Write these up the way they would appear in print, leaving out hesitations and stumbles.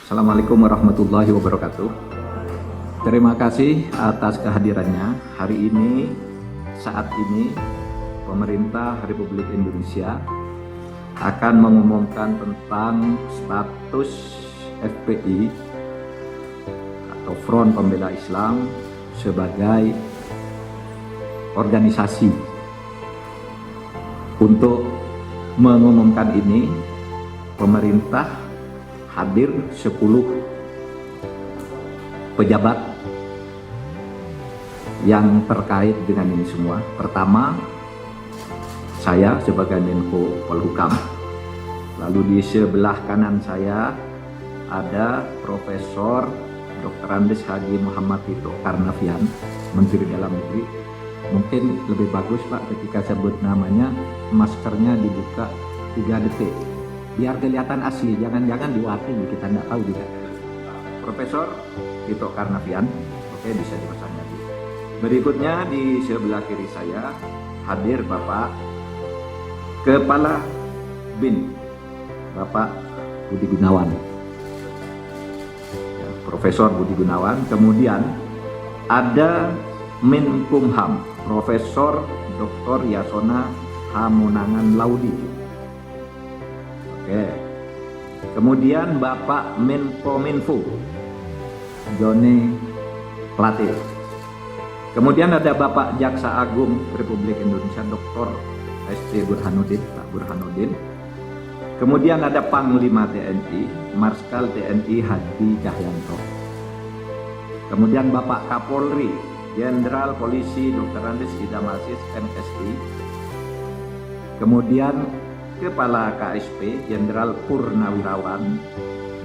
Assalamualaikum warahmatullahi wabarakatuh. Terima kasih atas kehadirannya. Hari ini, saat ini, pemerintah Republik Indonesia akan mengumumkan tentang status FPI atau Front Pembela Islam sebagai organisasi. Untuk mengumumkan ini, pemerintah hadir 10 pejabat yang terkait dengan ini semua. Pertama, saya sebagai Menko Polhukam. Lalu di sebelah kanan saya ada Profesor Dr. Andes Haji Muhammad Tito Karnavian, Menteri Dalam Negeri. Mungkin lebih bagus Pak ketika sebut namanya maskernya dibuka 3 detik. Biar kelihatan asli, jangan-jangan diwakili, kita nggak tahu juga. Profesor Tito Karnavian, oke, bisa dipesan lagi. Berikutnya di sebelah kiri saya hadir Bapak Kepala BIN, Bapak Budi Gunawan, ya, Profesor Budi Gunawan. Kemudian ada Menkumham, Profesor Dr. Yasona Hamonangan Laudi. Oke. Kemudian Bapak Menkominfo Joni Plate. Kemudian ada Bapak Jaksa Agung Republik Indonesia Dr. S.T. Burhanuddin, Pak Burhanuddin. Kemudian ada Panglima TNI Marskal TNI Hadi Cahyanto. Kemudian Bapak Kapolri Jenderal Polisi Dr. Andes Idam Aziz MSI. Kemudian Kepala KSP Jenderal Purnawirawan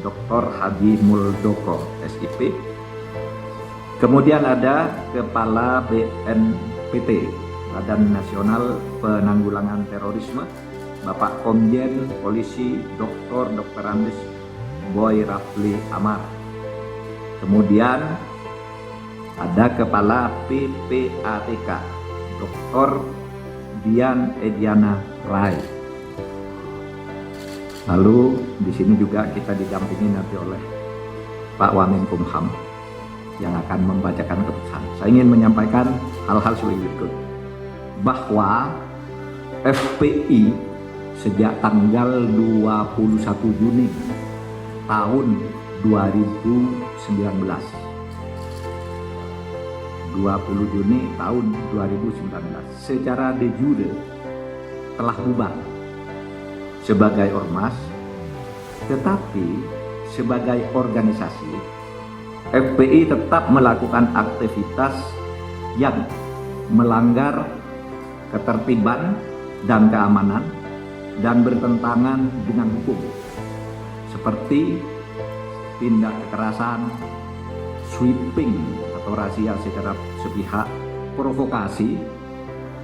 Dr. Hadi Muldoko SIP. Kemudian ada Kepala BNPT Badan Nasional Penanggulangan Terorisme Bapak Komjen Polisi Dr. Andes Boy Rafli Amar. Kemudian ada Kepala PPATK Dr. Dian Ediana Rai. Lalu di sini juga kita didampingi nanti oleh Pak Wamenkumham yang akan membacakan keputusan. Saya ingin menyampaikan hal-hal sebagai berikut. Bahwa FPI sejak tanggal 21 Juni tahun 2019 20 Juni tahun 2019 secara de jure telah bubar sebagai ormas, tetapi sebagai organisasi FPI tetap melakukan aktivitas yang melanggar ketertiban dan keamanan dan bertentangan dengan hukum, seperti tindak kekerasan, sweeping atau razia secara sepihak, provokasi,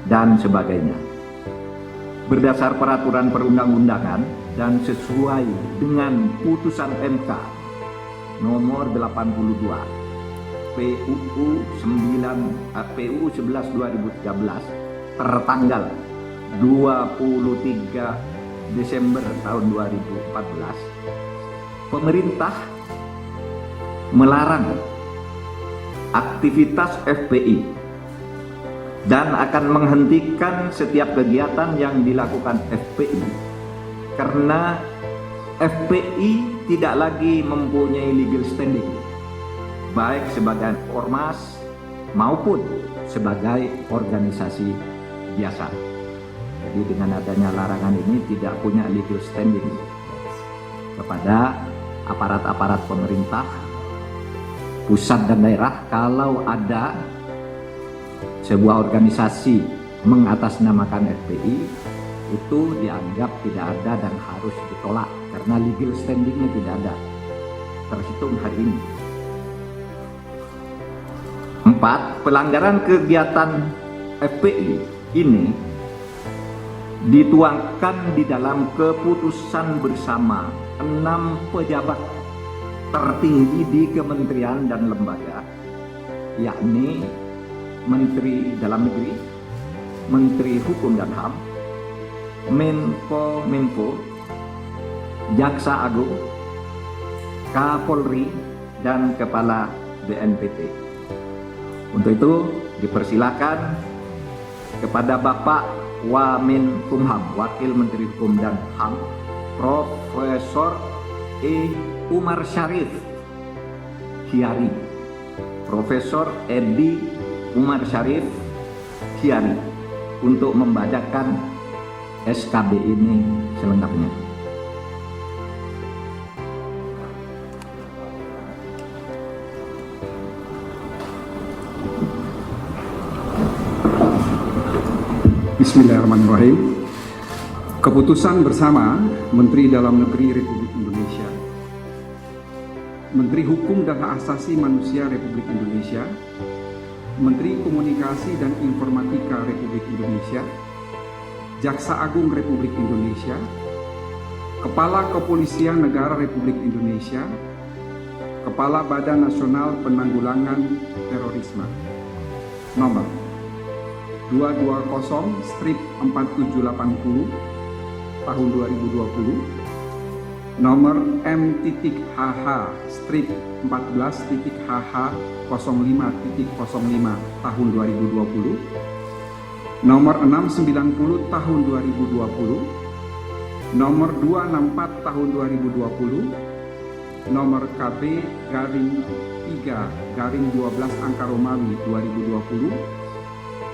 dan sebagainya. Berdasar peraturan perundang-undangan dan sesuai dengan putusan MK nomor 82 PUU 11 2013 tertanggal 23 Desember tahun 2014, pemerintah melarang aktivitas FPI dan akan menghentikan setiap kegiatan yang dilakukan FPI karena FPI tidak lagi mempunyai legal standing baik sebagai ormas maupun sebagai organisasi biasa. Jadi dengan adanya larangan ini tidak punya legal standing kepada aparat-aparat pemerintah pusat dan daerah. Kalau ada sebuah organisasi mengatasnamakan FPI, itu dianggap tidak ada dan harus ditolak karena legal standingnya tidak ada terhitung hari ini. 4. Pelanggaran kegiatan FPI ini dituangkan di dalam keputusan bersama 6 pejabat tertinggi di kementerian dan lembaga, yakni Menteri Dalam Negeri, Menteri Hukum dan HAM, Menkominfo, Jaksa Agung, Kapolri, dan Kepala BNPT. Untuk itu dipersilakan kepada Bapak Wamenkumham, Wakil Menteri Hukum dan HAM, Profesor Umar Syarif Khiari, Profesor Edi Umar Syarif Khiari, untuk membacakan SKB ini selengkapnya. Bismillahirrahmanirrahim. Keputusan bersama Menteri Dalam Negeri Republik Indonesia, Menteri Hukum dan Hak Asasi Manusia Republik Indonesia, Menteri Komunikasi dan Informatika Republik Indonesia, Jaksa Agung Republik Indonesia, Kepala Kepolisian Negara Republik Indonesia, Kepala Badan Nasional Penanggulangan Terorisme, nomor 220/4780 tahun 2020, nomor M.HH/14.HH05.05 tahun 2020, nomor 690 tahun 2020, nomor 264 tahun 2020, nomor KB-3/12 angka Romawi 2020,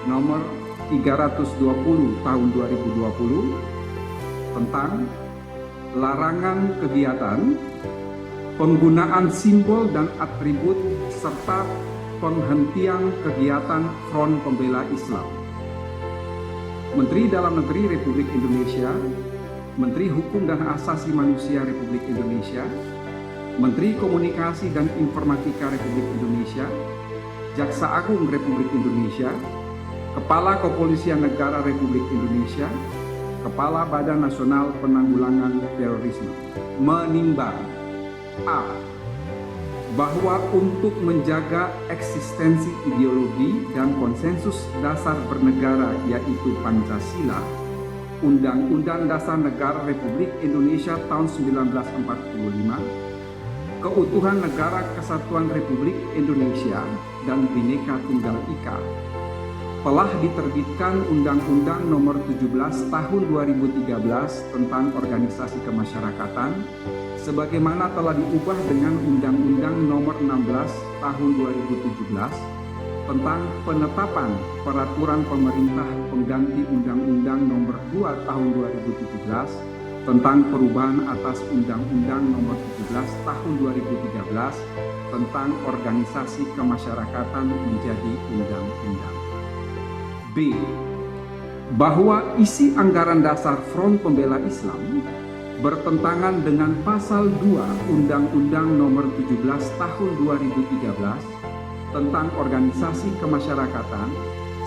nomor 320 tahun 2020 tentang larangan kegiatan, penggunaan simbol dan atribut serta penghentian kegiatan Front Pembela Islam. Menteri Dalam Negeri Republik Indonesia, Menteri Hukum dan Hak Asasi Manusia Republik Indonesia, Menteri Komunikasi dan Informatika Republik Indonesia, Jaksa Agung Republik Indonesia, Kepala Kepolisian Negara Republik Indonesia, Kepala Badan Nasional Penanggulangan Terorisme, menimbang A. Bahwa untuk menjaga eksistensi ideologi dan konsensus dasar bernegara yaitu Pancasila, Undang-Undang Dasar Negara Republik Indonesia tahun 1945, keutuhan Negara Kesatuan Republik Indonesia dan Bhinneka Tunggal Ika, telah diterbitkan Undang-Undang Nomor 17 Tahun 2013 tentang Organisasi Kemasyarakatan, sebagaimana telah diubah dengan Undang-Undang Nomor 16 Tahun 2017 tentang penetapan peraturan pemerintah pengganti Undang-Undang Nomor 2 Tahun 2017 tentang perubahan atas Undang-Undang Nomor 17 Tahun 2013 tentang Organisasi Kemasyarakatan menjadi undang-undang. B. Bahwa isi anggaran dasar Front Pembela Islam bertentangan dengan Pasal 2 Undang-Undang Nomor 17 Tahun 2013 tentang Organisasi Kemasyarakatan,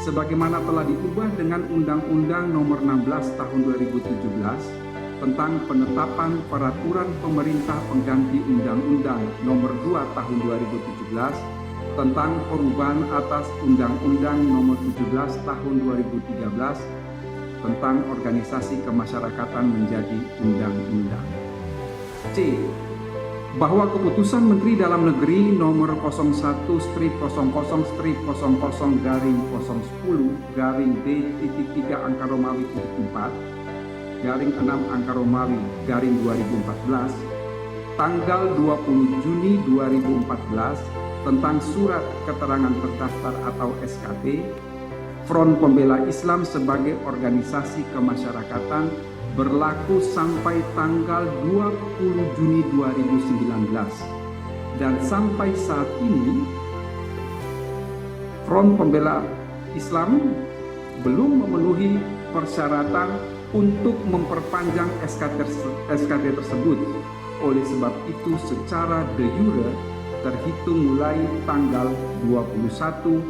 sebagaimana telah diubah dengan Undang-Undang Nomor 16 Tahun 2017 tentang penetapan peraturan pemerintah pengganti Undang-Undang Nomor 2 Tahun 2017 tentang perubahan atas Undang-Undang Nomor 17 Tahun 2013 tentang Organisasi Kemasyarakatan menjadi undang-undang. C. Bahwa keputusan Menteri Dalam Negeri Nomor 01/00/010/D-3 angka Romawi 4/6 angka Romawi _2014 tanggal 20 Juni 2014 tentang Surat Keterangan Terdaftar atau SKT Front Pembela Islam sebagai organisasi kemasyarakatan berlaku sampai tanggal 20 Juni 2019 dan sampai saat ini Front Pembela Islam belum memenuhi persyaratan untuk memperpanjang SKT tersebut. Oleh sebab itu secara de jure terhitung mulai tanggal 21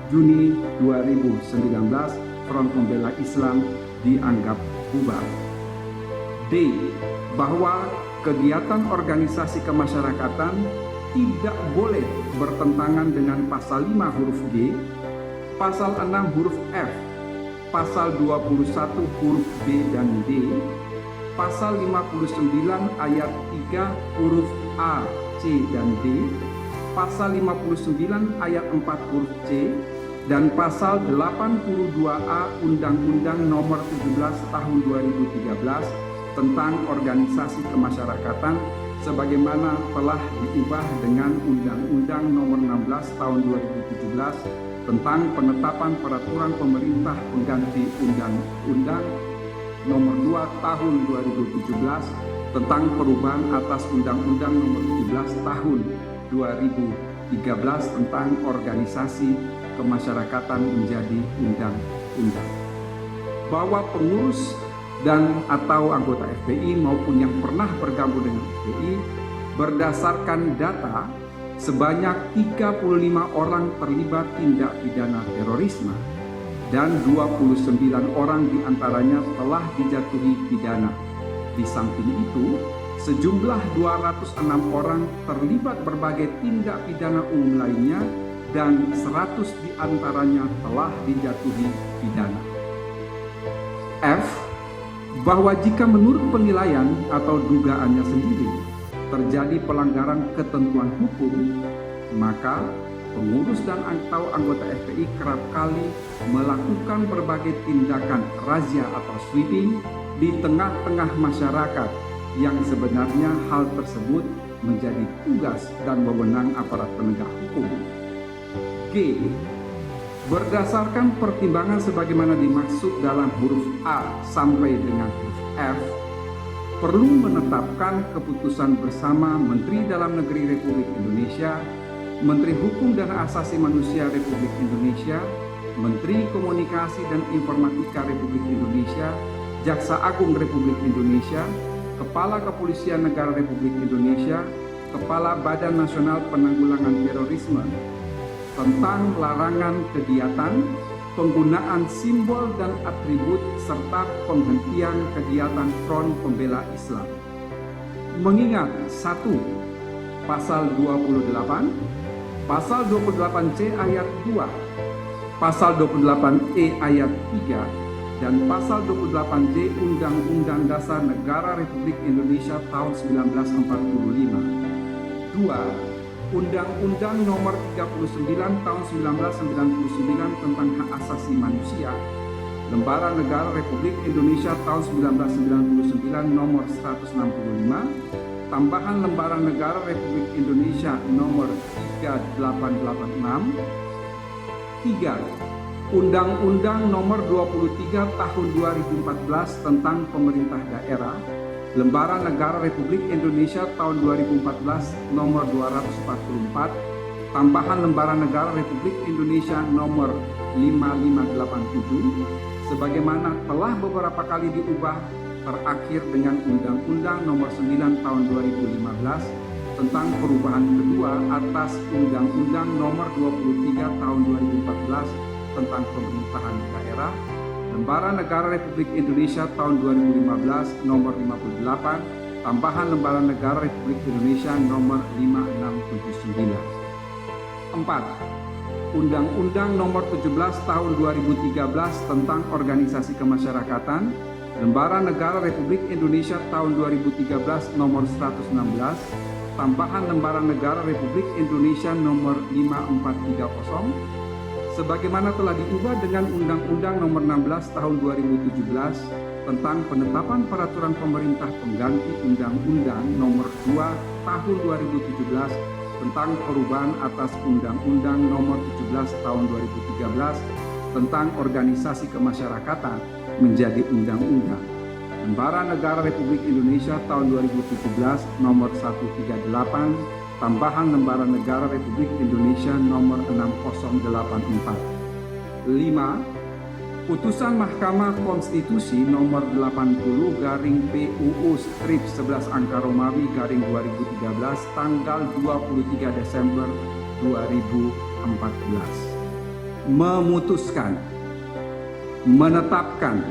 Juni 2019 Front Pembela Islam dianggap bubar. D. Bahwa kegiatan organisasi kemasyarakatan tidak boleh bertentangan dengan Pasal 5 huruf G, Pasal 6 huruf F, Pasal 21 huruf B dan D, Pasal 59 ayat 3 huruf A, C, dan D, Pasal 59 ayat 4 huruf C, dan Pasal 82A Undang-Undang Nomor 17 Tahun 2013 tentang Organisasi Kemasyarakatan sebagaimana telah diubah dengan Undang-Undang Nomor 16 Tahun 2017 tentang penetapan peraturan pemerintah pengganti Undang-Undang Nomor 2 Tahun 2017 tentang perubahan atas Undang-Undang Nomor 17 Tahun 2013 tentang Organisasi Kemasyarakatan menjadi undang-undang. Bahwa pengurus dan atau anggota FPI maupun yang pernah bergabung dengan FPI berdasarkan data sebanyak 35 orang terlibat tindak pidana terorisme dan 29 orang diantaranya telah dijatuhi pidana. Di samping itu, sejumlah 206 orang terlibat berbagai tindak pidana umum lainnya dan 100 diantaranya telah dijatuhi pidana. F. Bahwa jika menurut penilaian atau dugaannya sendiri terjadi pelanggaran ketentuan hukum, maka pengurus dan atau anggota FPI kerap kali melakukan berbagai tindakan razia atau sweeping di tengah-tengah masyarakat yang sebenarnya hal tersebut menjadi tugas dan wewenang aparat penegak hukum. G. Berdasarkan pertimbangan sebagaimana dimaksud dalam huruf A sampai dengan huruf F, perlu menetapkan keputusan bersama Menteri Dalam Negeri Republik Indonesia, Menteri Hukum dan Asasi Manusia Republik Indonesia, Menteri Komunikasi dan Informatika Republik Indonesia, Jaksa Agung Republik Indonesia, Kepala Kepolisian Negara Republik Indonesia, Kepala Badan Nasional Penanggulangan Terorisme tentang larangan kegiatan, penggunaan simbol dan atribut serta penghentian kegiatan Front Pembela Islam. Mengingat 1. Pasal 28, Pasal 28C ayat 2, Pasal 28E ayat 3, dan Pasal 28D Undang-Undang Dasar Negara Republik Indonesia tahun 1945. 2. Undang-Undang Nomor 39 Tahun 1999 tentang Hak Asasi Manusia, Lembaran Negara Republik Indonesia tahun 1999 Nomor 165, tambahan Lembaran Negara Republik Indonesia Nomor 3886. 3. Undang-Undang Nomor 23 Tahun 2014 tentang Pemerintah Daerah, Lembaran Negara Republik Indonesia tahun 2014 Nomor 244, tambahan Lembaran Negara Republik Indonesia Nomor 5587, sebagaimana telah beberapa kali diubah terakhir dengan Undang-Undang Nomor 9 Tahun 2015 tentang perubahan kedua atas Undang-Undang Nomor 23 Tahun 2014 tentang Pemerintahan Daerah, Lembaran Negara Republik Indonesia tahun 2015 Nomor 58, tambahan Lembaran Negara Republik Indonesia Nomor 5679. 4. Undang-Undang Nomor 17 Tahun 2013 tentang Organisasi Kemasyarakatan, Lembaran Negara Republik Indonesia tahun 2013 Nomor 116, tambahan Lembaran Negara Republik Indonesia Nomor 5430, sebagaimana telah diubah dengan Undang-Undang Nomor 16 Tahun 2017 tentang penetapan peraturan pemerintah pengganti Undang-Undang Nomor 2 Tahun 2017 tentang perubahan atas Undang-Undang Nomor 17 Tahun 2013 tentang Organisasi Kemasyarakatan menjadi undang-undang. Lembaran Negara Republik Indonesia tahun 2017 Nomor 138, tambahan Lembaran Negara Republik Indonesia Nomor 6084. 5. Putusan Mahkamah Konstitusi Nomor 80/PUU/11 tanggal 23 Desember 2014 memutuskan menetapkan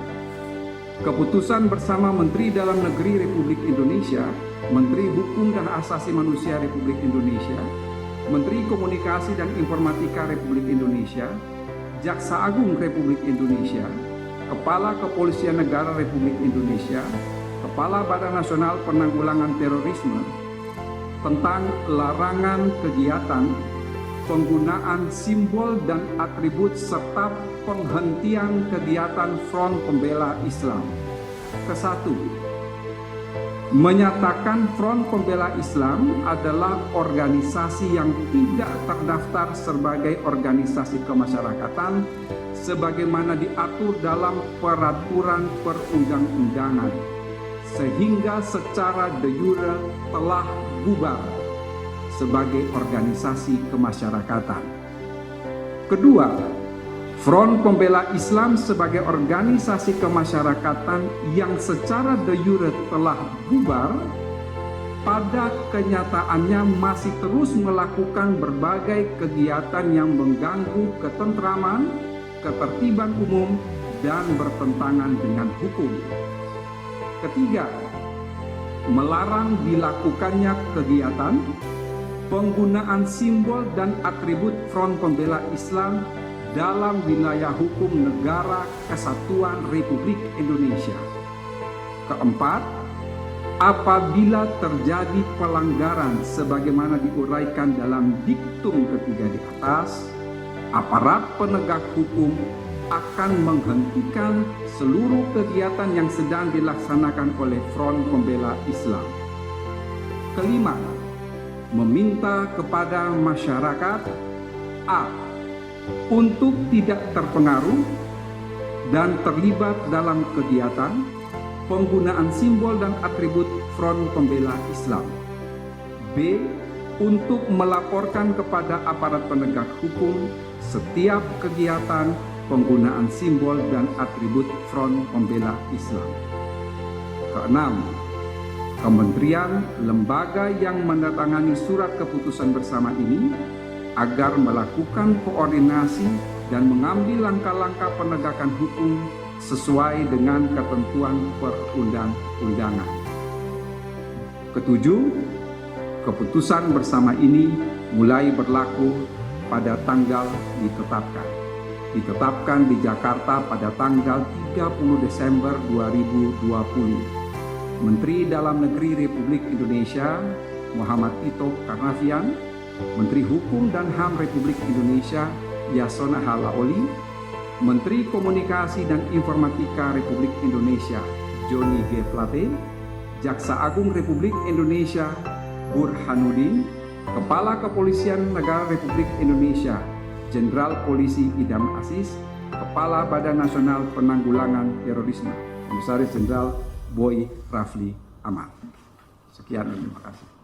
keputusan bersama Menteri Dalam Negeri Republik Indonesia, Menteri Hukum dan Asasi Manusia Republik Indonesia, Menteri Komunikasi dan Informatika Republik Indonesia, Jaksa Agung Republik Indonesia, Kepala Kepolisian Negara Republik Indonesia, Kepala Badan Nasional Penanggulangan Terorisme tentang larangan kegiatan, penggunaan simbol dan atribut serta penghentian kegiatan Front Pembela Islam. Kesatu, menyatakan Front Pembela Islam adalah organisasi yang tidak terdaftar sebagai organisasi kemasyarakatan sebagaimana diatur dalam peraturan perundang-undangan, sehingga secara de jure telah bubar sebagai organisasi kemasyarakatan. Kedua, Front Pembela Islam sebagai organisasi kemasyarakatan yang secara de jure telah bubar, pada kenyataannya masih terus melakukan berbagai kegiatan yang mengganggu ketentraman, ketertiban umum, dan bertentangan dengan hukum. Ketiga, melarang dilakukannya kegiatan, penggunaan simbol dan atribut Front Pembela Islam dalam wilayah hukum Negara Kesatuan Republik Indonesia. Keempat, apabila terjadi pelanggaran sebagaimana diuraikan dalam diktum ketiga di atas, aparat penegak hukum akan menghentikan seluruh kegiatan yang sedang dilaksanakan oleh Front Pembela Islam. Kelima, meminta kepada masyarakat A. untuk tidak terpengaruh dan terlibat dalam kegiatan penggunaan simbol dan atribut Front Pembela Islam. B. Untuk melaporkan kepada aparat penegak hukum setiap kegiatan penggunaan simbol dan atribut Front Pembela Islam. Keenam, kementerian, lembaga yang menandatangani surat keputusan bersama ini agar melakukan koordinasi dan mengambil langkah-langkah penegakan hukum sesuai dengan ketentuan perundang-undangan. Ketujuh, keputusan bersama ini mulai berlaku pada tanggal ditetapkan di Jakarta pada tanggal 30 Desember 2020. Menteri Dalam Negeri Republik Indonesia Muhammad Tito Karnavian, Menteri Hukum dan HAM Republik Indonesia Yasona Halaoli, Menteri Komunikasi dan Informatika Republik Indonesia Johnny G. Plate, Jaksa Agung Republik Indonesia Burhanuddin, Kepala Kepolisian Negara Republik Indonesia Jenderal Polisi Idam Aziz, Kepala Badan Nasional Penanggulangan Terorisme Komisaris Jenderal Boy Rafli Ahmad. Sekian, terima kasih.